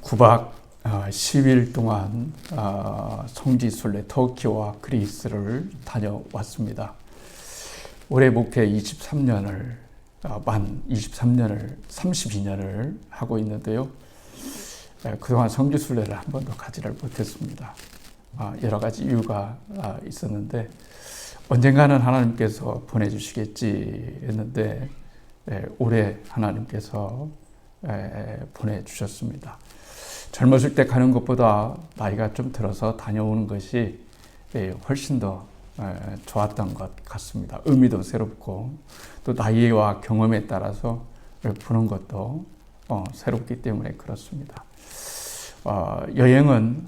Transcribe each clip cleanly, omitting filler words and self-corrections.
9박 10일 동안 성지순례 터키와 그리스를 다녀왔습니다. 올해 목회 23년을 만 23년을 32년을 하고 있는데요. 그동안 성지순례를 한 번도 가지를 못했습니다. 여러 가지 이유가 있었는데 언젠가는 하나님께서 보내주시겠지 했는데 올해 하나님께서 보내주셨습니다. 젊었을 때 가는 것보다 나이가 좀 들어서 다녀오는 것이 훨씬 더 좋았던 것 같습니다. 의미도 새롭고 또 나이와 경험에 따라서 보는 것도 새롭기 때문에 그렇습니다. 여행은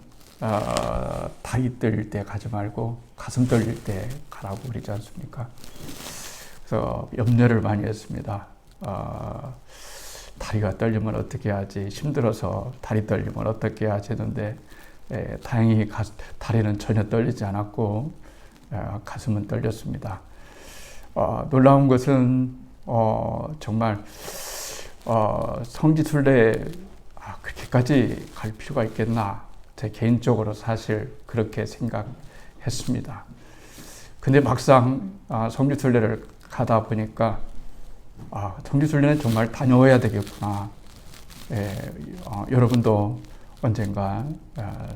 다리 떨릴 때 가지 말고 가슴 떨릴 때 가라고 그러지 않습니까? 그래서 염려를 많이 했습니다. 다리가 떨리면 어떻게 하지? 힘들어서 다리 떨리면 어떻게 하지? 했는데 다행히 다리는 전혀 떨리지 않았고 가슴은 떨렸습니다. 놀라운 것은 정말 성지순례 그렇게까지 갈 필요가 있겠나? 제 개인적으로 사실 그렇게 생각했습니다. 근데 막상 성지순례를 가다 보니까 성지순례는 정말 다녀와야 되겠구나. 여러분도 언젠가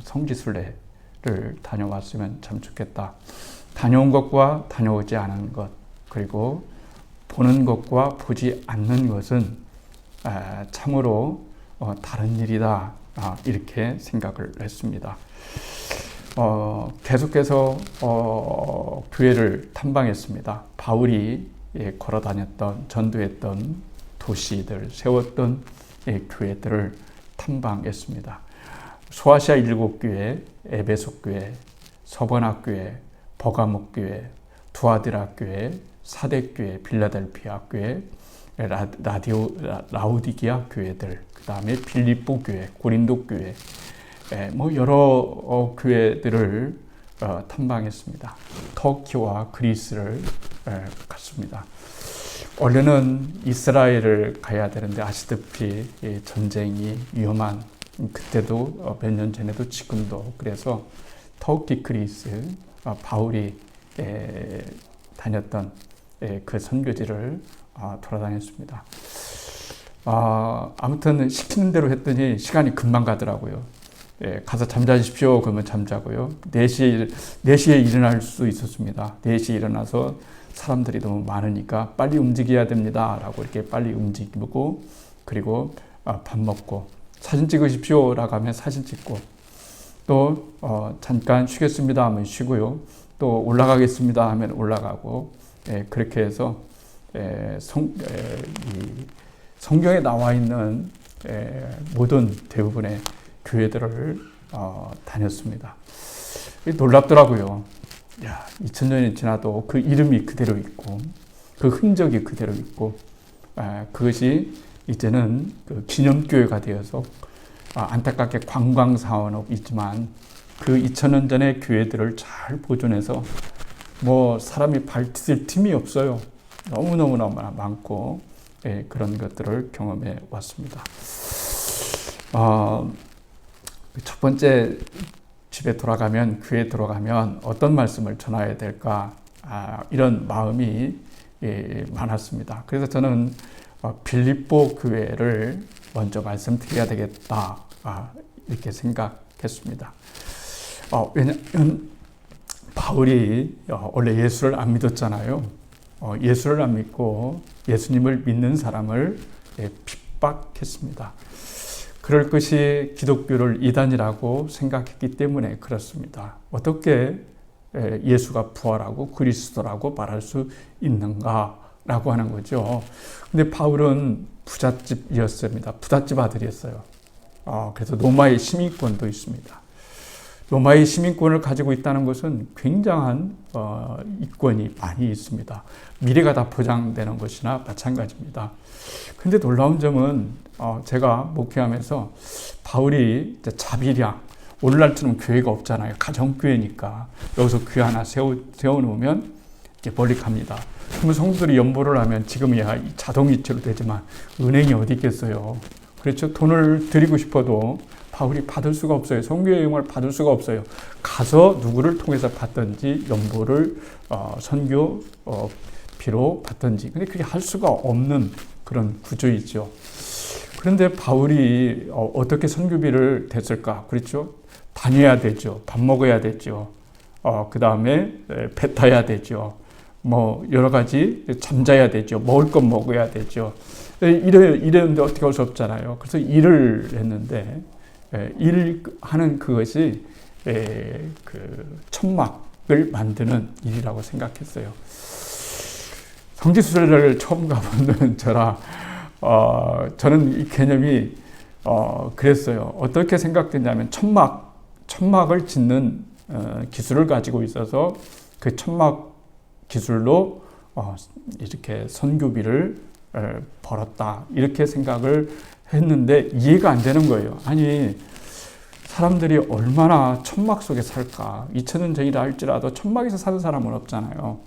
성지순례를 다녀왔으면 참 좋겠다. 다녀온 것과 다녀오지 않은 것, 그리고 보는 것과 보지 않는 것은 참으로 다른 일이다. 이렇게 생각을 했습니다. 계속해서 교회를 탐방했습니다. 바울이 걸어 다녔던, 전도했던 도시들, 세웠던 교회들을 탐방했습니다. 소아시아 7교회, 에베소 교회, 서버나 교회, 버가목 교회, 두아디라 교회, 사대 교회, 빌라델피아 교회, 라우디기아 교회들, 그 다음에 빌립보 교회, 고린도 교회, 여러 교회들을 탐방했습니다. 터키와 그리스를 갔습니다. 원래는 이스라엘을 가야 되는데 아시다시피 전쟁이 위험한 그때도 몇 년 전에도 지금도 그래서 터키, 그리스 바울이 다녔던 그 선교지를 돌아다녔습니다. 아무튼 시키는 대로 했더니 시간이 금방 가더라고요. 가서 잠자십시오. 그러면 잠자고요. 4시에 일어날 수 있었습니다. 4시에 일어나서 사람들이 너무 많으니까 빨리 움직여야 됩니다. 라고 이렇게 빨리 움직이고, 그리고 밥 먹고, 사진 찍으십시오. 라고 하면 사진 찍고, 또 잠깐 쉬겠습니다 하면 쉬고요. 또 올라가겠습니다 하면 올라가고, 그렇게 해서 성경에 나와 있는 모든 대부분의 교회들을 다녔습니다. 놀랍더라고요. 2000년이 지나도 그 이름이 그대로 있고 그 흔적이 그대로 있고 그것이 이제는 그 기념교회가 되어서 안타깝게 관광사원업이지만 그 2000년 전의 교회들을 잘 보존해서 사람이 발디딜 틈이 없어요. 너무너무 많고 그런 것들을 경험해 왔습니다. 첫 번째 집에 돌아가면, 교회에 들어가면 어떤 말씀을 전해야 될까? 이런 마음이 많았습니다. 그래서 저는 빌립보 교회를 먼저 말씀드려야 되겠다. 이렇게 생각했습니다. 왜냐하면 바울이 원래 예수를 안 믿었잖아요. 예수를 안 믿고 예수님을 믿는 사람을 핍박했습니다. 그럴 것이 기독교를 이단이라고 생각했기 때문에 그렇습니다. 어떻게 예수가 부활하고 그리스도라고 말할 수 있는가라고 하는 거죠. 근데 바울은 부잣집이었습니다. 부잣집 아들이었어요. 그래서 로마의 시민권도 있습니다. 로마의 시민권을 가지고 있다는 것은 굉장한 이권이 많이 있습니다. 미래가 다 보장되는 것이나 마찬가지입니다. 근데 놀라운 점은 제가 목회하면서 바울이 자비량, 오늘날처럼 교회가 없잖아요. 가정교회니까 여기서 교회 하나 세워놓으면 이렇게 멀리 갑니다. 그러면 성도들이 연보를 하면 지금이야 자동이체로 되지만 은행이 어디 있겠어요. 그렇죠. 돈을 드리고 싶어도 바울이 받을 수가 없어요. 선교의 영을 받을 수가 없어요. 가서 누구를 통해서 받든지 연보를 선교비로 받든지. 근데 그게 할 수가 없는 그런 구조이죠. 그런데 바울이 어떻게 선교비를 댔을까? 그렇죠? 다녀야 되죠. 밥 먹어야 되죠. 그 다음에 배 타야 되죠. 뭐 여러 가지 잠자야 되죠. 먹을 것 먹어야 되죠. 이랬는데 어떻게 할 수 없잖아요. 그래서 일을 했는데 일하는 그것이 그 천막을 만드는 일이라고 생각했어요. 성지순례를 처음 가보는 저라 저는 이 개념이 그랬어요. 어떻게 생각됐냐면 천막을 짓는 기술을 가지고 있어서 그 천막 기술로 이렇게 선교비를 벌었다 이렇게 생각을 했는데 이해가 안 되는 거예요. 아니 사람들이 얼마나 천막 속에 살까? 2000년 전이라 할지라도 천막에서 사는 사람은 없잖아요.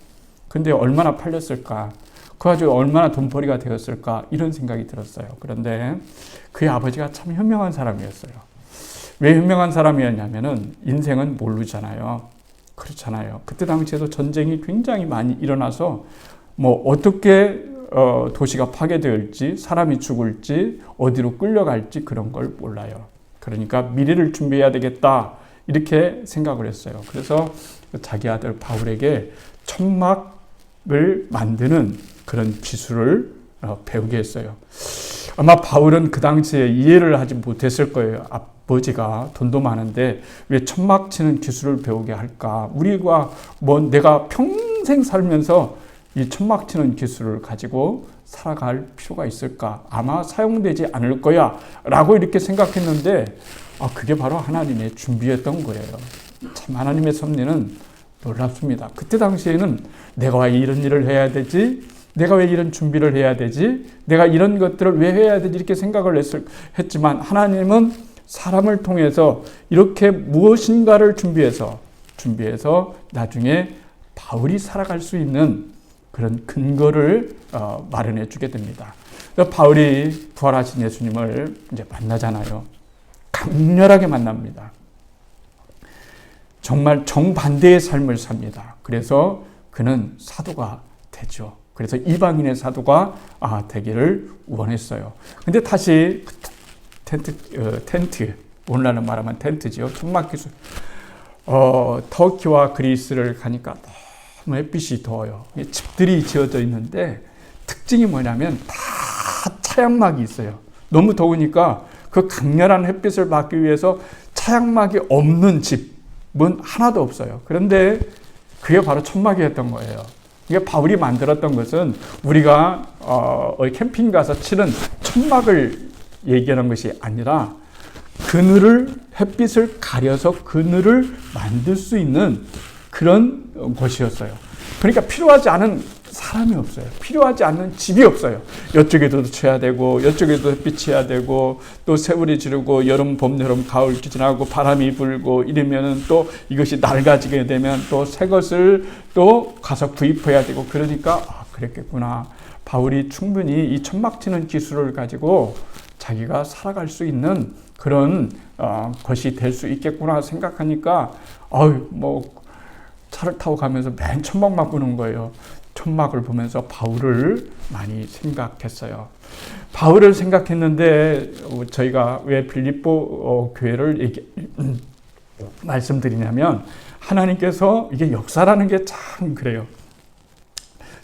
근데 얼마나 팔렸을까? 그 가지고 얼마나 돈벌이가 되었을까? 이런 생각이 들었어요. 그런데 그의 아버지가 참 현명한 사람이었어요. 왜 현명한 사람이었냐면은 인생은 모르잖아요. 그렇잖아요. 그때 당시에도 전쟁이 굉장히 많이 일어나서 뭐 어떻게 도시가 파괴될지 사람이 죽을지 어디로 끌려갈지 그런 걸 몰라요. 그러니까 미래를 준비해야 되겠다 이렇게 생각을 했어요. 그래서 자기 아들 바울에게 천막을 만드는 그런 기술을 배우게 했어요. 아마 바울은 그 당시에 이해를 하지 못했을 거예요. 아버지가 돈도 많은데 왜 천막 치는 기술을 배우게 할까? 우리가 내가 평생 살면서 이 천막 치는 기술을 가지고 살아갈 필요가 있을까? 아마 사용되지 않을 거야 라고 이렇게 생각했는데 그게 바로 하나님의 준비였던 거예요. 참 하나님의 섭리는 놀랍습니다. 그때 당시에는 내가 왜 이런 일을 해야 되지? 내가 왜 이런 준비를 해야 되지? 내가 이런 것들을 왜 해야 되지? 이렇게 생각을 했지만 하나님은 사람을 통해서 이렇게 무엇인가를 준비해서 나중에 바울이 살아갈 수 있는 그런 근거를 마련해 주게 됩니다. 바울이 부활하신 예수님을 이제 만나잖아요. 강렬하게 만납니다. 정말 정반대의 삶을 삽니다. 그래서 그는 사도가 되죠. 그래서 이방인의 사도가 되기를 원했어요. 근데 다시 텐트, 오늘날로 말하면 텐트죠. 천막 기술. 터키와 그리스를 가니까 너무 햇빛이 더워요. 집들이 지어져 있는데 특징이 뭐냐면 다 차양막이 있어요. 너무 더우니까 그 강렬한 햇빛을 받기 위해서 차양막이 없는 집은 하나도 없어요. 그런데 그게 바로 천막이었던 거예요. 이게 바울이 만들었던 것은 우리가 캠핑 가서 치는 천막을 얘기하는 것이 아니라 그늘을 햇빛을 가려서 그늘을 만들 수 있는 그런 곳이었어요. 그러니까 필요하지 않은 사람이 없어요. 필요하지 않는 집이 없어요. 이쪽에도 쳐야 되고 이쪽에도 햇빛이야 되고 또 새울이 지르고 여름, 봄, 여름, 가을 지나고 바람이 불고 이러면은 또 이것이 낡아지게 되면 또 새 것을 또 가서 구입해야 되고 그러니까 그랬겠구나. 바울이 충분히 이 천막 치는 기술을 가지고 자기가 살아갈 수 있는 그런 것이 될 수 있겠구나 생각하니까 차를 타고 가면서 맨 천막만 보는 거예요. 천막을 보면서 바울을 많이 생각했어요. 바울을 생각했는데 저희가 왜 빌립보 교회를 말씀드리냐면 하나님께서 이게 역사라는 게 참 그래요.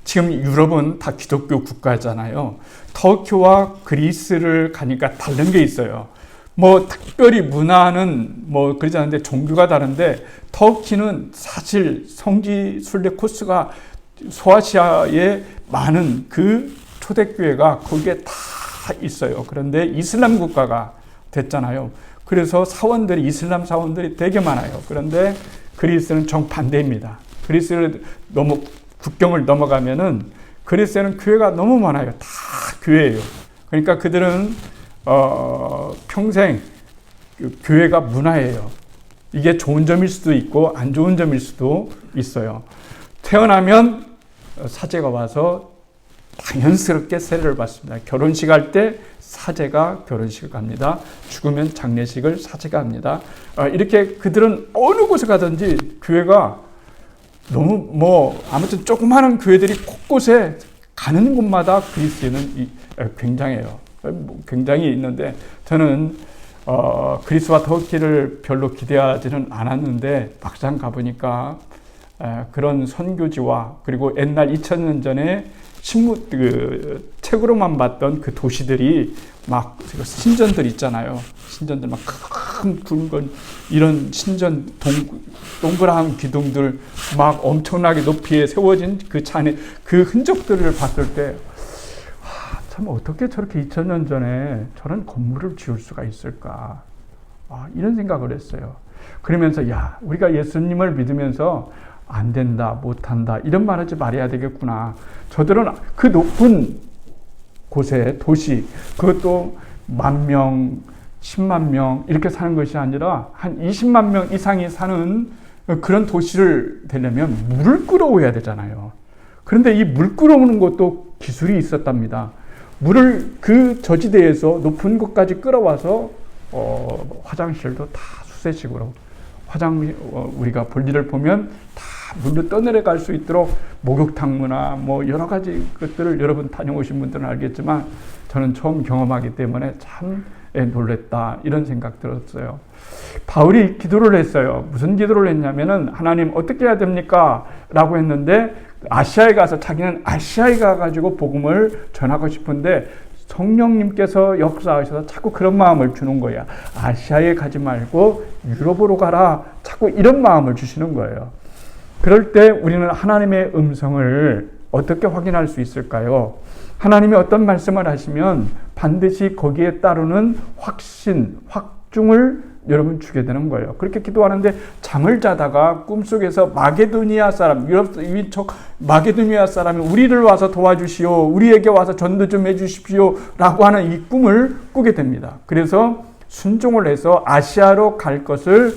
지금 유럽은 다 기독교 국가잖아요. 터키와 그리스를 가니까 다른 게 있어요. 특별히 문화는 그러지 않은데 종교가 다른데 터키는 사실 성지 순례 코스가 소아시아에 많은 그 초대교회가 거기에 다 있어요. 그런데 이슬람 국가가 됐잖아요. 그래서 이슬람 사원들이 되게 많아요. 그런데 그리스는 정반대입니다. 그리스를 국경을 넘어가면은 그리스에는 교회가 너무 많아요. 다 교회예요. 그러니까 그들은 평생 교회가 문화예요. 이게 좋은 점일 수도 있고 안 좋은 점일 수도 있어요. 태어나면 사제가 와서 당연스럽게 세례를 받습니다. 결혼식 할 때 사제가 결혼식을 갑니다. 죽으면 장례식을 사제가 합니다. 이렇게 그들은 어느 곳에 가든지 교회가 너무 아무튼 조그마한 교회들이 곳곳에 가는 곳마다 그리스에는 굉장해요. 굉장히 있는데 저는 그리스와 터키를 별로 기대하지는 않았는데 막상 가보니까 그런 선교지와 그리고 옛날 2000년 전에 책으로만 봤던 그 도시들이 막 신전들 있잖아요. 신전들 막 큰 굵은 이런 신전 동그란 기둥들 막 엄청나게 높이에 세워진 그 잔에 그 흔적들을 봤을 때 참 어떻게 저렇게 2000년 전에 저런 건물을 지을 수가 있을까 이런 생각을 했어요. 그러면서 우리가 예수님을 믿으면서 안 된다, 못한다 이런 말하지 말아야 되겠구나. 저들은 그 높은 곳에 도시 그것도 10,000명, 10만 명 이렇게 사는 것이 아니라 한 20만 명 이상이 사는 그런 도시를 되려면 물을 끌어오야 되잖아요. 그런데 이 물 끌어오는 것도 기술이 있었답니다. 물을 그 저지대에서 높은 곳까지 끌어와서 화장실도 다 수세식으로 우리가 볼일을 보면 다 물로 떠내려갈 수 있도록 목욕탕이나 여러 가지 것들을 여러분 다녀오신 분들은 알겠지만 저는 처음 경험하기 때문에 참 놀랬다 이런 생각 들었어요. 바울이 기도를 했어요. 무슨 기도를 했냐면은 하나님 어떻게 해야 됩니까? 라고 했는데 아시아에 가서 자기는 아시아에 가가지고 복음을 전하고 싶은데 성령님께서 역사하셔서 자꾸 그런 마음을 주는 거야. 아시아에 가지 말고 유럽으로 가라. 자꾸 이런 마음을 주시는 거예요. 그럴 때 우리는 하나님의 음성을 어떻게 확인할 수 있을까요? 하나님이 어떤 말씀을 하시면 반드시 거기에 따르는 확증을 여러분 주게 되는 거예요. 그렇게 기도하는데 잠을 자다가 꿈속에서 마게도니아 사람, 유럽 위쪽 마게도니아 사람이 우리를 와서 도와주시오, 우리에게 와서 전도 좀 해주십시오 라고 하는 이 꿈을 꾸게 됩니다. 그래서 순종을 해서 아시아로 갈 것을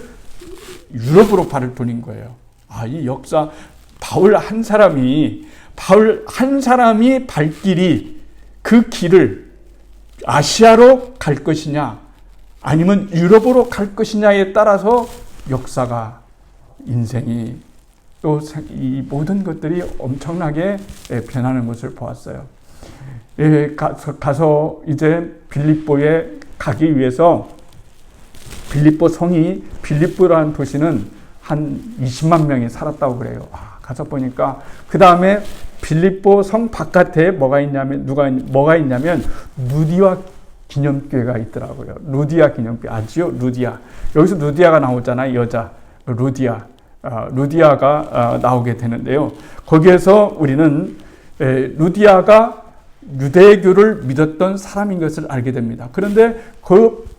유럽으로 발을 돌린 거예요. 이 역사, 바울 한 사람이 발길이 그 길을 아시아로 갈 것이냐 아니면 유럽으로 갈 것이냐에 따라서 역사가 인생이 또 이 모든 것들이 엄청나게 변하는 것을 보았어요. 가서 이제 빌립보에 가기 위해서 빌립보 성이 빌립보라는 도시는 한 20만 명이 살았다고 그래요. 가서 보니까 그 다음에 빌립보 성 바깥에 뭐가 있냐면 루디아 기념교회가 있더라고요. 루디아 기념교회 아지요? 루디아. 여기서 루디아가 나오잖아요. 여자 루디아가 나오게 되는데요. 거기에서 우리는 루디아가 유대교를 믿었던 사람인 것을 알게 됩니다. 그런데 그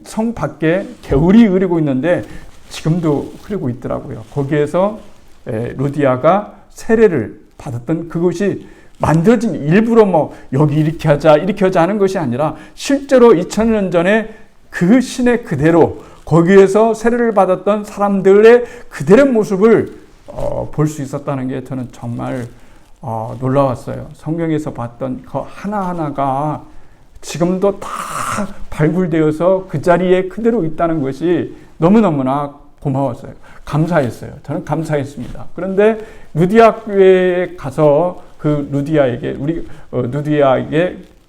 성 밖에 개울이 흐르고 있는데 지금도 흐르고 있더라고요. 거기에서 루디아가 세례를 받았던 그것이 만들어진 일부러 여기 이렇게 하자 하는 것이 아니라 실제로 2000년 전에 그 신의 그대로 거기에서 세례를 받았던 사람들의 그대로 모습을 볼 수 있었다는 게 저는 정말 놀라웠어요. 성경에서 봤던 그 하나하나가 지금도 다 발굴되어서 그 자리에 그대로 있다는 것이 너무너무나 고마웠어요. 감사했어요. 저는 감사했습니다. 그런데 루디아 교회에 가서 그 루디아에게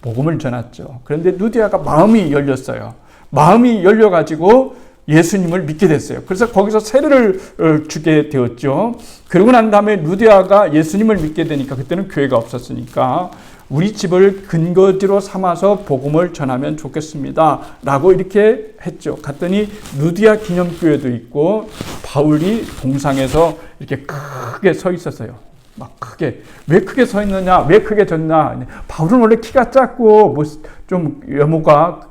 복음을 전했죠. 그런데 루디아가 마음이 열렸어요. 마음이 열려가지고 예수님을 믿게 됐어요. 그래서 거기서 세례를 주게 되었죠. 그러고 난 다음에 루디아가 예수님을 믿게 되니까 그때는 교회가 없었으니까 우리 집을 근거지로 삼아서 복음을 전하면 좋겠습니다 라고 이렇게 했죠. 갔더니 루디아 기념교회도 있고 바울이 동상에서 이렇게 크게 서 있었어요. 막 크게. 왜 크게 서 있느냐? 왜 크게 졌나? 바울은 원래 키가 작고 좀 외모가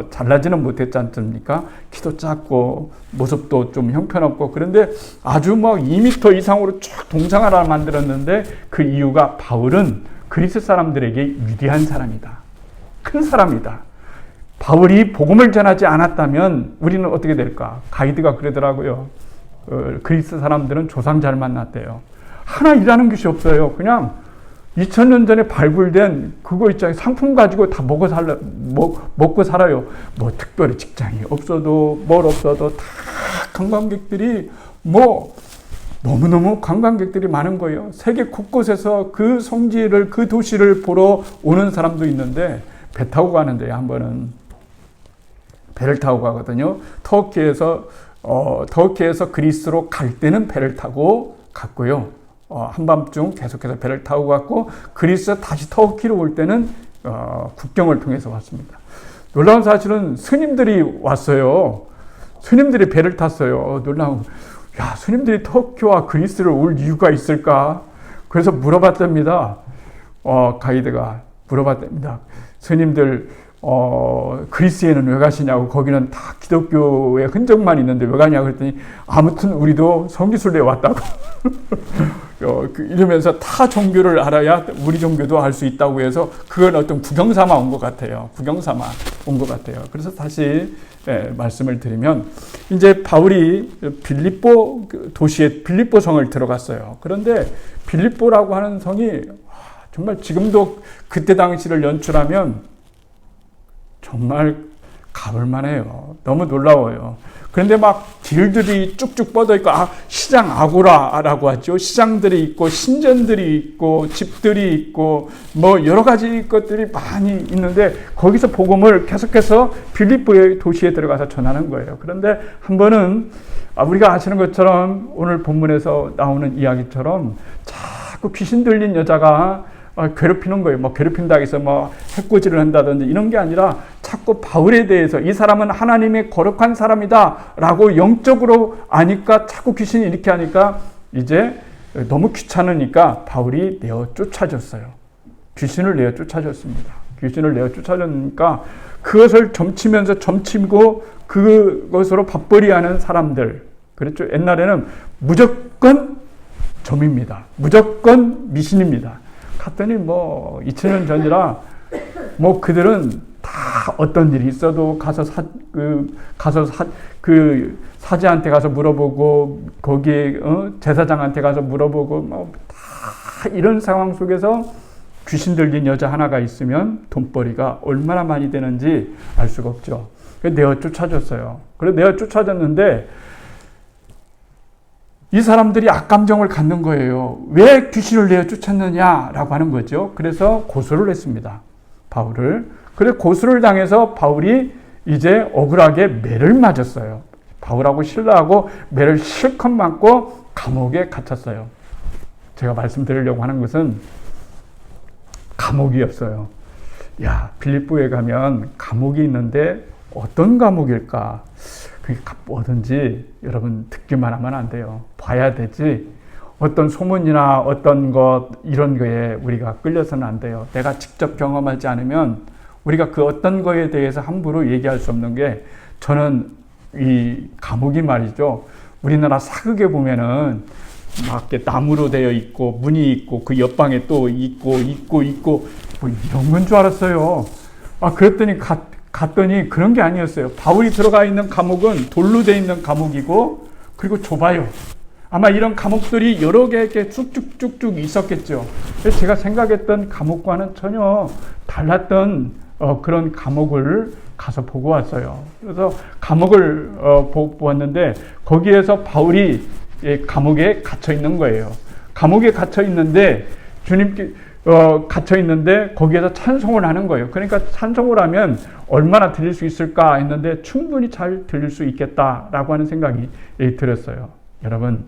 잘나지는 못했지 않습니까? 키도 작고 모습도 좀 형편없고 그런데 아주 2m 이상으로 쭉 동상을 하나 만들었는데 그 이유가 바울은 그리스 사람들에게 위대한 사람이다. 큰 사람이다. 바울이 복음을 전하지 않았다면 우리는 어떻게 될까? 가이드가 그러더라고요. 그리스 사람들은 조상 잘 만났대요. 하나 일하는 것이 없어요. 그냥 2000년 전에 발굴된 그거 있잖아요. 상품 가지고 다 먹고 살아요. 뭐 특별히 직장이 없어도 뭘 없어도 다 관광객들이 너무너무 관광객들이 많은 거예요. 세계 곳곳에서 그 성지를, 그 도시를 보러 오는 사람도 있는데 배 타고 가는데요. 한 번은 배를 타고 가거든요. 터키에서 그리스로 갈 때는 배를 타고 갔고요. 한밤중 계속해서 배를 타고 갔고 그리스에서 다시 터키로 올 때는 국경을 통해서 왔습니다. 놀라운 사실은 스님들이 왔어요. 스님들이 배를 탔어요. 놀라운. 야, 스님들이 터키와 그리스를 올 이유가 있을까? 그래서 물어봤답니다. 가이드가 물어봤답니다. 스님들 그리스에는 왜 가시냐고. 거기는 다 기독교의 흔적만 있는데 왜 가냐고 그랬더니 아무튼 우리도 성지순례에 왔다고. 이러면서 타 종교를 알아야 우리 종교도 알 수 있다고 해서 그건 어떤 구경삼아 온 것 같아요. 구경삼아 온 것 같아요. 그래서 다시 말씀을 드리면 이제 바울이 빌립보 도시에 빌립보 성을 들어갔어요. 그런데 빌립보라고 하는 성이 정말 지금도 그때 당시를 연출하면 정말 가볼만해요. 너무 놀라워요. 그런데 막 길들이 쭉쭉 뻗어 있고, 시장 아고라라고 하죠. 시장들이 있고, 신전들이 있고, 집들이 있고, 뭐 여러 가지 것들이 많이 있는데, 거기서 복음을 계속해서 빌립보의 도시에 들어가서 전하는 거예요. 그런데 한 번은 우리가 아시는 것처럼 오늘 본문에서 나오는 이야기처럼 자꾸 귀신 들린 여자가 괴롭히는 거예요. 뭐 괴롭힌다 해서 뭐 해코지를 한다든지 이런 게 아니라 자꾸 바울에 대해서 이 사람은 하나님의 거룩한 사람이다 라고 영적으로 아니까 자꾸 귀신이 이렇게 하니까 이제 너무 귀찮으니까 바울이 내어 쫓아졌어요. 귀신을 내어 쫓아졌습니다. 귀신을 내어 쫓아졌으니까 그것을 점치고 그것으로 밥벌이하는 사람들. 그렇죠. 옛날에는 무조건 점입니다. 무조건 미신입니다. 갔더니 2000년 전이라 그들은 다 어떤 일이 있어도 사제한테 가서 물어보고 거기에 제사장한테 가서 물어보고 다 이런 상황 속에서 귀신 들린 여자 하나가 있으면 돈벌이가 얼마나 많이 되는지 알 수가 없죠. 그래서 내어 쫓아졌어요. 그래서 내어 쫓아졌는데 이 사람들이 악감정을 갖는 거예요. 왜 귀신을 내어 쫓았느냐라고 하는 거죠. 그래서 고소를 했습니다. 바울을. 그래서 고소를 당해서 바울이 이제 억울하게 매를 맞았어요. 바울하고 실라하고 매를 실컷 맞고 감옥에 갇혔어요. 제가 말씀드리려고 하는 것은 감옥이었어요. 빌립보에 가면 감옥이 있는데 어떤 감옥일까? 그게 뭐든지 여러분 듣기만 하면 안 돼요. 봐야 되지. 어떤 소문이나 어떤 것 이런 거에 우리가 끌려서는 안 돼요. 내가 직접 경험하지 않으면 우리가 그 어떤 거에 대해서 함부로 얘기할 수 없는 게 저는 이 감옥이 말이죠. 우리나라 사극에 보면은 막 이렇게 나무로 되어 있고 문이 있고 그 옆방에 또 있고 뭐 이런 건 줄 알았어요. 그랬더니 갔더니 그런 게 아니었어요. 바울이 들어가 있는 감옥은 돌로 되어 있는 감옥이고 그리고 좁아요. 아마 이런 감옥들이 여러 개 이렇게 쭉쭉쭉쭉 있었겠죠. 그래서 제가 생각했던 감옥과는 전혀 달랐던 그런 감옥을 가서 보고 왔어요. 그래서 감옥을 보고 왔는데 거기에서 바울이 감옥에 갇혀 있는 거예요. 감옥에 갇혀 있는데 주님께 갇혀 있는데 거기에서 찬송을 하는 거예요. 그러니까 찬송을 하면 얼마나 들릴 수 있을까 했는데 충분히 잘 들릴 수 있겠다라고 하는 생각이 들었어요. 여러분,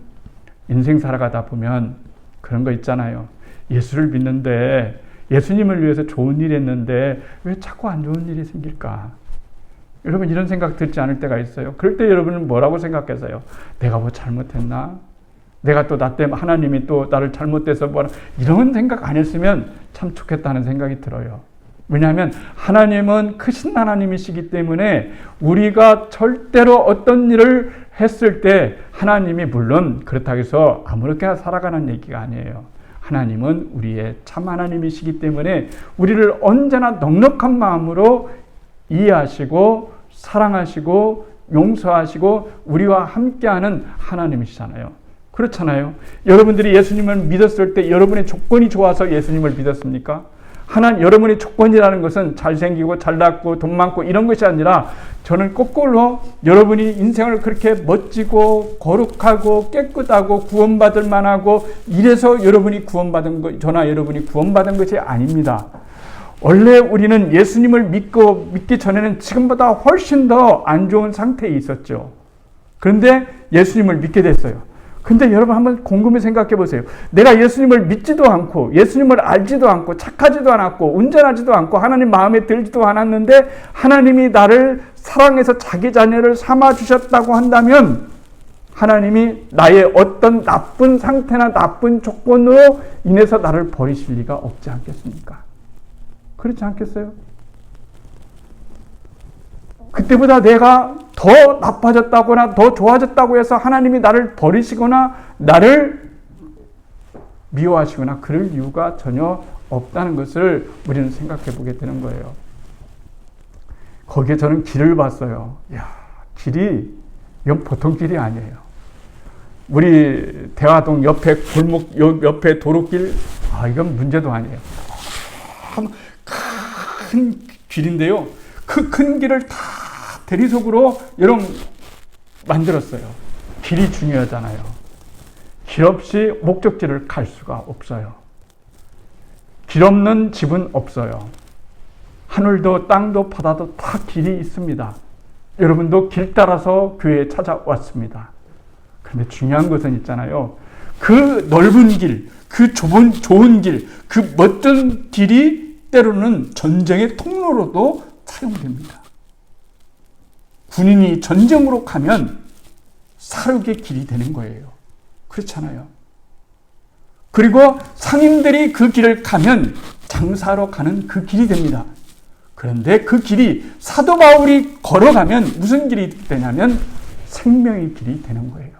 인생 살아가다 보면 그런 거 있잖아요. 예수를 믿는데 예수님을 위해서 좋은 일 했는데 왜 자꾸 안 좋은 일이 생길까? 여러분 이런 생각 들지 않을 때가 있어요. 그럴 때 여러분은 뭐라고 생각하세요? 내가 뭐 잘못했나? 내가 또 나 때문에 하나님이 또 나를 잘못돼서 뭐라 이런 생각 안 했으면 참 좋겠다는 생각이 들어요. 왜냐하면 하나님은 크신 하나님이시기 때문에 우리가 절대로 어떤 일을 했을 때 하나님이 물론 그렇다고 해서 아무렇게나 살아가는 얘기가 아니에요. 하나님은 우리의 참 하나님이시기 때문에 우리를 언제나 넉넉한 마음으로 이해하시고 사랑하시고 용서하시고 우리와 함께하는 하나님이시잖아요. 그렇잖아요. 여러분들이 예수님을 믿었을 때 여러분의 조건이 좋아서 예수님을 믿었습니까? 여러분의 조건이라는 것은 잘생기고 잘났고 돈 많고 이런 것이 아니라 저는 거꾸로 여러분이 인생을 그렇게 멋지고 거룩하고 깨끗하고 구원받을 만하고 이래서 여러분이 구원받은 것, 저나 여러분이 구원받은 것이 아닙니다. 원래 우리는 예수님을 믿기 전에는 지금보다 훨씬 더 안 좋은 상태에 있었죠. 그런데 예수님을 믿게 됐어요. 근데 여러분 한번 곰곰이 생각해 보세요. 내가 예수님을 믿지도 않고 예수님을 알지도 않고 착하지도 않았고 운전하지도 않고 하나님 마음에 들지도 않았는데 하나님이 나를 사랑해서 자기 자녀를 삼아 주셨다고 한다면 하나님이 나의 어떤 나쁜 상태나 나쁜 조건으로 인해서 나를 버리실 리가 없지 않겠습니까? 그렇지 않겠어요? 그때보다 내가 더 나빠졌다거나 더 좋아졌다고 해서 하나님이 나를 버리시거나 나를 미워하시거나 그럴 이유가 전혀 없다는 것을 우리는 생각해 보게 되는 거예요. 거기에 저는 길을 봤어요. 이건 보통 길이 아니에요. 우리 대화동 옆에 골목 옆에 도로길, 이건 문제도 아니에요. 큰 길인데요. 그 큰 길을 다 대리석으로 여러분 만들었어요. 길이 중요하잖아요. 길 없이 목적지를 갈 수가 없어요. 길 없는 집은 없어요. 하늘도 땅도 바다도 다 길이 있습니다. 여러분도 길 따라서 교회에 찾아왔습니다. 그런데 중요한 것은 있잖아요. 그 넓은 길, 그 좋은 길, 그 멋진 길이 때로는 전쟁의 통로로도 사용됩니다. 군인이 전쟁으로 가면 사륙의 길이 되는 거예요. 그렇잖아요. 그리고 상인들이 그 길을 가면 장사로 가는 그 길이 됩니다. 그런데 그 길이 사도 바울이 걸어가면 무슨 길이 되냐면 생명의 길이 되는 거예요.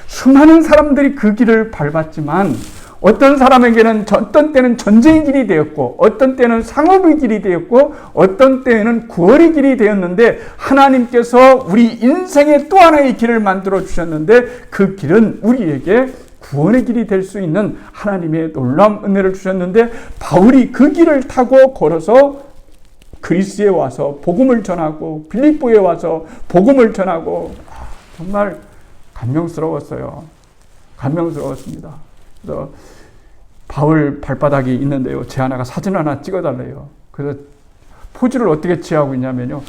수많은 사람들이 그 길을 밟았지만 어떤 사람에게는 어떤 때는 전쟁의 길이 되었고 어떤 때는 상업의 길이 되었고 어떤 때는 구원의 길이 되었는데 하나님께서 우리 인생의 또 하나의 길을 만들어 주셨는데 그 길은 우리에게 구원의 길이 될 수 있는 하나님의 놀라운 은혜를 주셨는데 바울이 그 길을 타고 걸어서 그리스에 와서 복음을 전하고 빌립보에 와서 복음을 전하고 정말 감명스러웠어요. 감명스러웠습니다. 그래서 바울 발바닥이 있는데요. 제 하나가 사진 하나 찍어달래요. 그래서 포즈를 어떻게 취하고 있냐면요.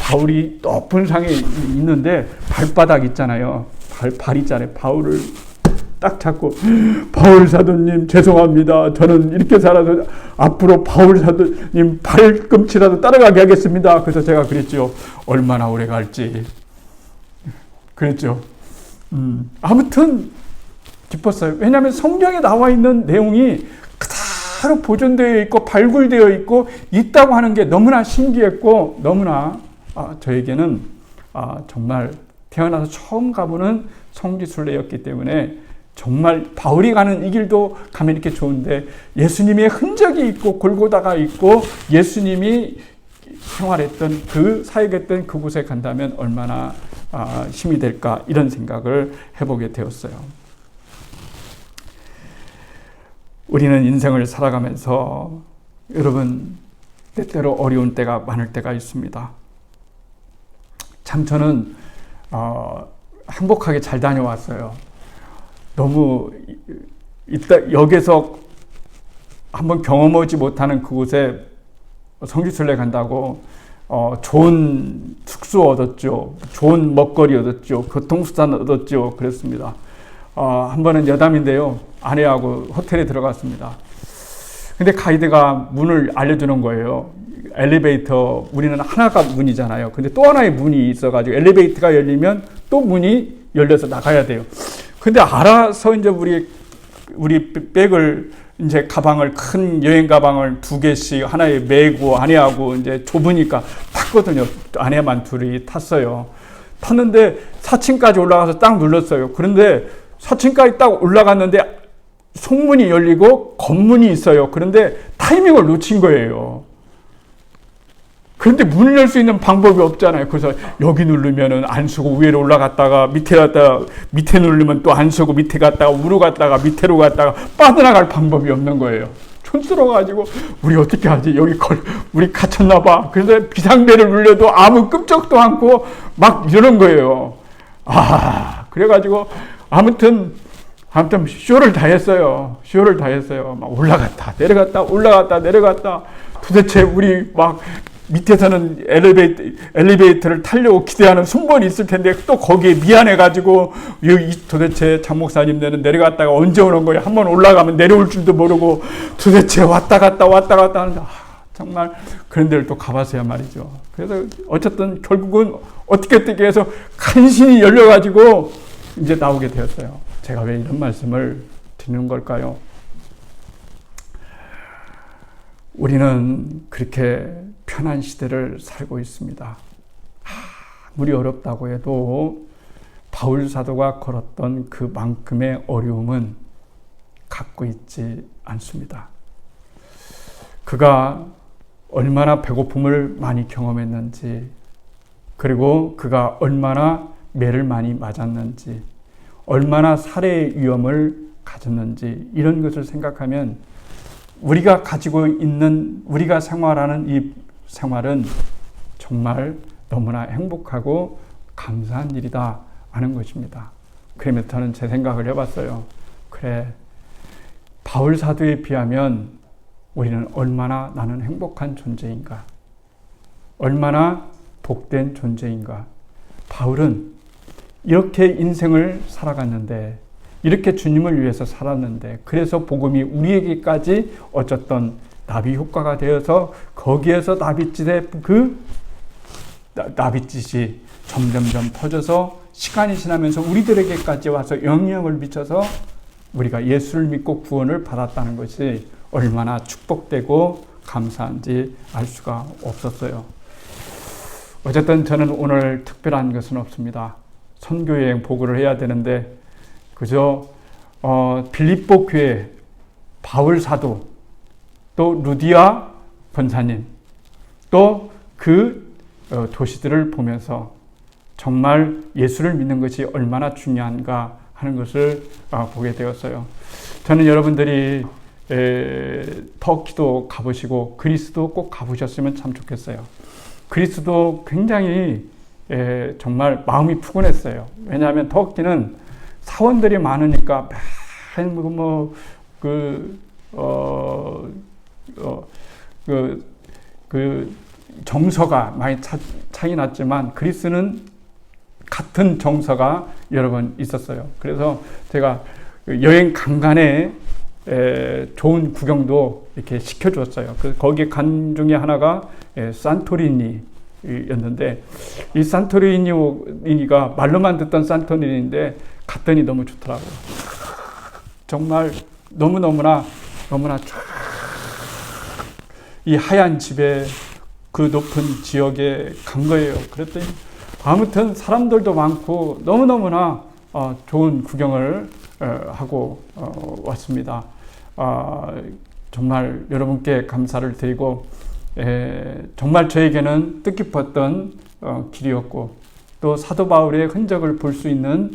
바울이 높은 상에 있는데 발바닥 있잖아요. 발 있잖아요. 바울을 딱 잡고 바울 사도님 죄송합니다. 저는 이렇게 살아서 앞으로 바울 사도님 발꿈치라도 따라가게 하겠습니다. 그래서 제가 그랬죠. 얼마나 오래 갈지. 그랬죠. 아무튼 기뻤어요. 왜냐하면 성경에 나와 있는 내용이 그대로 보존되어 있고 발굴되어 있다고 하는 게 너무나 신기했고 너무나 저에게는 정말 태어나서 처음 가보는 성지순례였기 때문에 정말 바울이 가는 이 길도 가면 이렇게 좋은데 예수님의 흔적이 있고 골고다가 있고 예수님이 생활했던 사역했던 그곳에 간다면 얼마나 힘이 될까 이런 생각을 해보게 되었어요. 우리는 인생을 살아가면서 여러분 때때로 어려운 때가 많을 때가 있습니다. 참 저는 행복하게 잘 다녀왔어요. 너무 여기서 한번 경험하지 못하는 그곳에 성지순례 간다고 좋은 숙소 얻었죠. 좋은 먹거리 얻었죠. 교통수단 얻었죠. 그랬습니다. 한 번은 여담인데요. 아내하고 호텔에 들어갔습니다. 근데 가이드가 문을 알려주는 거예요. 엘리베이터, 우리는 하나가 문이잖아요. 근데 또 하나의 문이 있어가지고 엘리베이터가 열리면 또 문이 열려서 나가야 돼요. 근데 알아서 이제 우리 백을 이제 큰 여행 가방을 2개씩 하나에 메고 아내하고 이제 좁으니까 탔거든요. 아내만 둘이 탔어요. 탔는데 4층까지 올라가서 딱 눌렀어요. 그런데 4층까지 딱 올라갔는데 속문이 열리고 겉문이 있어요. 그런데 타이밍을 놓친 거예요. 그런데 문을 열 수 있는 방법이 없잖아요. 그래서 여기 누르면은 안 쓰고 위로 올라갔다가 밑에 갔다가 밑에 누르면 또 안 쓰고 밑에 갔다가 위로 갔다가 밑으로 갔다가 빠져나갈 방법이 없는 거예요. 촌스러워가지고 우리 어떻게 하지? 우리 갇혔나 봐. 그래서 비상벨을 눌려도 아무 끔찍도 않고 막 이러는 거예요. 그래가지고 아무튼 쇼를 다 했어요. 쇼를 다 했어요. 막 올라갔다 내려갔다 올라갔다 내려갔다. 도대체 우리 막 밑에서는 엘리베이터를 타려고 기대하는 순번이 있을 텐데 또 거기에 미안해가지고 도대체 장 목사님들은 내려갔다가 언제 오는 거야? 한번 올라가면 내려올 줄도 모르고 도대체 왔다 갔다 하는데 정말 그런 데를 또 가봤어야 말이죠. 그래서 어쨌든 결국은 어떻게 해서 간신히 열려가지고 이제 나오게 되었어요. 제가 왜 이런 말씀을 드리는 걸까요? 우리는 그렇게 편한 시대를 살고 있습니다. 아무리 어렵다고 해도 바울 사도가 걸었던 그만큼의 어려움은 갖고 있지 않습니다. 그가 얼마나 배고픔을 많이 경험했는지, 그리고 그가 얼마나 매를 많이 맞았는지, 얼마나 살해의 위험을 가졌는지, 이런 것을 생각하면 우리가 가지고 있는, 우리가 생활하는 이 생활은 정말 너무나 행복하고 감사한 일이다 하는 것입니다. 그러면서 저는 제 생각을 해봤어요. 그래, 바울 사도에 비하면 우리는 얼마나 나는 행복한 존재인가, 얼마나 복된 존재인가. 바울은 이렇게 인생을 살아갔는데, 이렇게 주님을 위해서 살았는데, 그래서 복음이 우리에게까지 어쨌든 나비 효과가 되어서 거기에서 나빗짓의 나빗짓이 점점점 퍼져서 시간이 지나면서 우리들에게까지 와서 영향을 미쳐서 우리가 예수를 믿고 구원을 받았다는 것이 얼마나 축복되고 감사한지 알 수가 없었어요. 어쨌든 저는 오늘 특별한 것은 없습니다. 선교여행 보고를 해야 되는데 그저 빌립보 교회, 바울 사도, 또 루디아 권사님, 또 그 도시들을 보면서 정말 예수를 믿는 것이 얼마나 중요한가 하는 것을 보게 되었어요. 저는 여러분들이 터키도 가보시고 그리스도 꼭 가보셨으면 참 좋겠어요. 그리스도 굉장히 정말 마음이 푸근했어요. 왜냐하면 터키는 사원들이 많으니까 정서가 많이 차이 났지만 그리스는 같은 정서가 여러 번 있었어요. 그래서 제가 여행 간간에 좋은 구경도 이렇게 시켜줬어요. 그래서 거기에 간 중에 하나가 산토리니였는데, 이 산토리니가 말로만 듣던 산토리니인데 갔더니 너무 좋더라고요. 정말 너무나 이 하얀 집에 그 높은 지역에 간 거예요. 그랬더니 아무튼 사람들도 많고 너무나 좋은 구경을 하고 왔습니다. 정말 여러분께 감사를 드리고, 정말 저에게는 뜻깊었던 길이었고, 또 사도 바울의 흔적을 볼 수 있는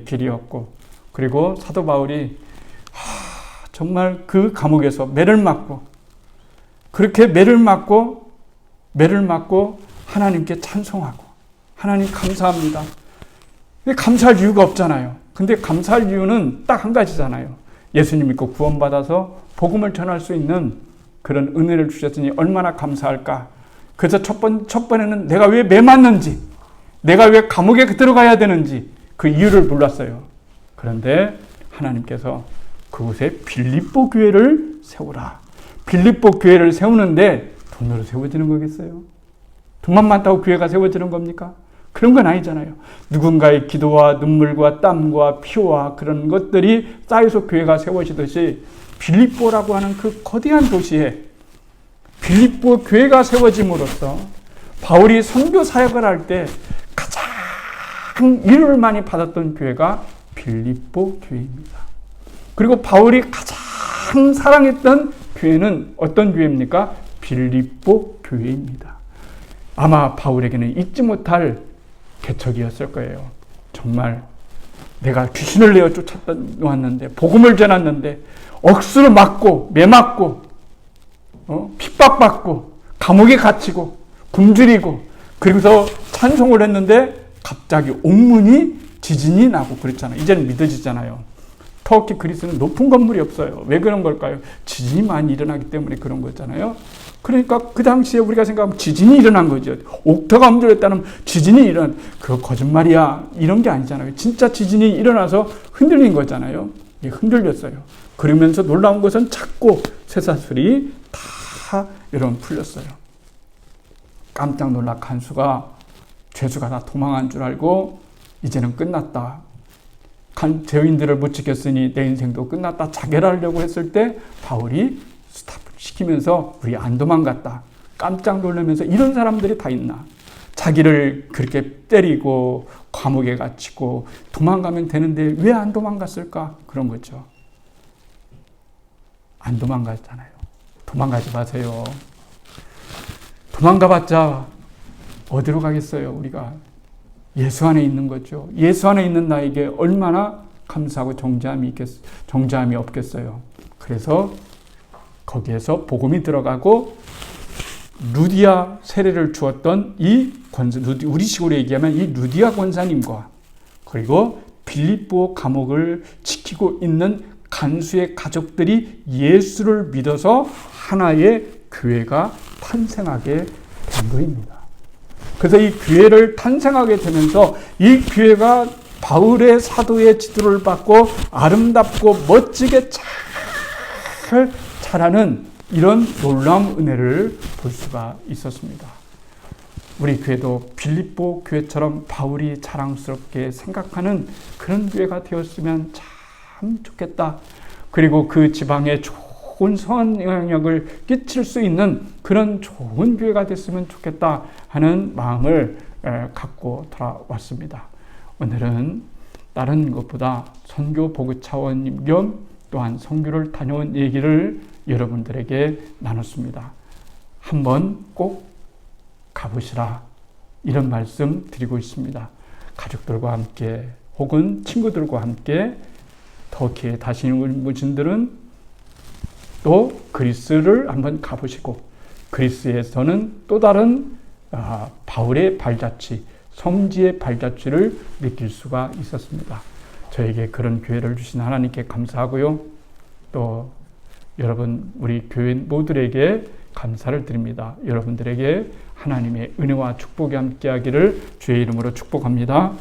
길이었고, 그리고 사도 바울이 정말 그 감옥에서 매를 맞고, 그렇게 매를 맞고 하나님께 찬송하고, 하나님 감사합니다. 감사할 이유가 없잖아요. 근데 감사할 이유는 딱 한 가지잖아요. 예수님 믿고 구원받아서 복음을 전할 수 있는 그런 은혜를 주셨으니 얼마나 감사할까. 그래서 첫 번에는 내가 왜 매 맞는지, 내가 왜 감옥에 들어가야 되는지 그 이유를 몰랐어요. 그런데 하나님께서 그곳에 빌립보 교회를 세우라. 빌립보 교회를 세우는데 돈으로 세워지는 거겠어요? 돈만 많다고 교회가 세워지는 겁니까? 그런 건 아니잖아요. 누군가의 기도와 눈물과 땀과 피와 그런 것들이 쌓여서 교회가 세워지듯이 빌립보라고 하는 그 거대한 도시에 빌립보 교회가 세워짐으로써 바울이 선교 사역을 할 때 가장 위로를 많이 받았던 교회가 빌립보 교회입니다. 그리고 바울이 가장 사랑했던 교회는 어떤 교회입니까? 빌립보 교회입니다. 아마 바울에게는 잊지 못할 개척이었을 거예요. 정말 내가 귀신을 내어 쫓아놓았는데, 복음을 전했는데, 억수로 맞고, 매맞고, 핍박받고, 감옥에 갇히고, 굶주리고, 그리고서 찬송을 했는데, 갑자기 옥문이 지진이 나고 그랬잖아요. 이제는 믿어지잖아요. 터키 그리스는 높은 건물이 없어요. 왜 그런 걸까요? 지진이 많이 일어나기 때문에 그런 거잖아요. 그러니까 그 당시에 우리가 생각하면 지진이 일어난 거죠. 옥터가 움직였다는 지진이 일어난, 그거 거짓말이야. 이런 게 아니잖아요. 진짜 지진이 일어나서 흔들린 거잖아요. 흔들렸어요. 그러면서 놀라운 것은 작고 쇠사슬이 다 여러분 풀렸어요. 깜짝 놀라 간수가, 죄수가 다 도망한 줄 알고 이제는 끝났다. 죄인들을 못 지켰으니 내 인생도 끝났다. 자결하려고 했을 때 바울이 스탑 시키면서 우리 안 도망갔다. 깜짝 놀라면서 이런 사람들이 다 있나. 자기를 그렇게 때리고 감옥에 갇히고 도망가면 되는데 왜 안 도망갔을까? 그런 거죠. 안 도망갔잖아요. 도망가지 마세요. 도망가봤자 어디로 가겠어요? 우리가 예수 안에 있는 거죠. 예수 안에 있는 나에게 얼마나 감사하고 정죄함이 없겠어요. 그래서 거기에서 복음이 들어가고 루디아 세례를 주었던 이 권사, 우리식으로 얘기하면 이 루디아 권사님과 그리고 빌립보 감옥을 지키고 있는 간수의 가족들이 예수를 믿어서 하나의 교회가 탄생하게 된 것입니다. 그래서 이 교회를 탄생하게 되면서 이 교회가 바울의 사도의 지도를 받고 아름답고 멋지게 잘 자라는 이런 놀라운 은혜를 볼 수가 있었습니다. 우리 교회도 빌립보 교회처럼 바울이 자랑스럽게 생각하는 그런 교회가 되었으면 참 좋겠다. 그리고 그 지방에 좋은 선한 영향력을 끼칠 수 있는 그런 좋은 교회가 됐으면 좋겠다 하는 마음을 갖고 돌아왔습니다. 오늘은 다른 것보다 선교 보급 차원 겸 또한 선교를 다녀온 얘기를 여러분들에게 나눴습니다. 한번 꼭 가보시라, 이런 말씀 드리고 있습니다. 가족들과 함께 혹은 친구들과 함께 터키에 다시는 분들은 또 그리스를 한번 가보시고, 그리스에서는 또 다른 바울의 발자취, 성지의 발자취를 느낄 수가 있었습니다. 저에게 그런 기회를 주신 하나님께 감사하고요. 또 여러분, 우리 교회 모두에게 감사를 드립니다. 여러분들에게 하나님의 은혜와 축복이 함께하기를 주의 이름으로 축복합니다.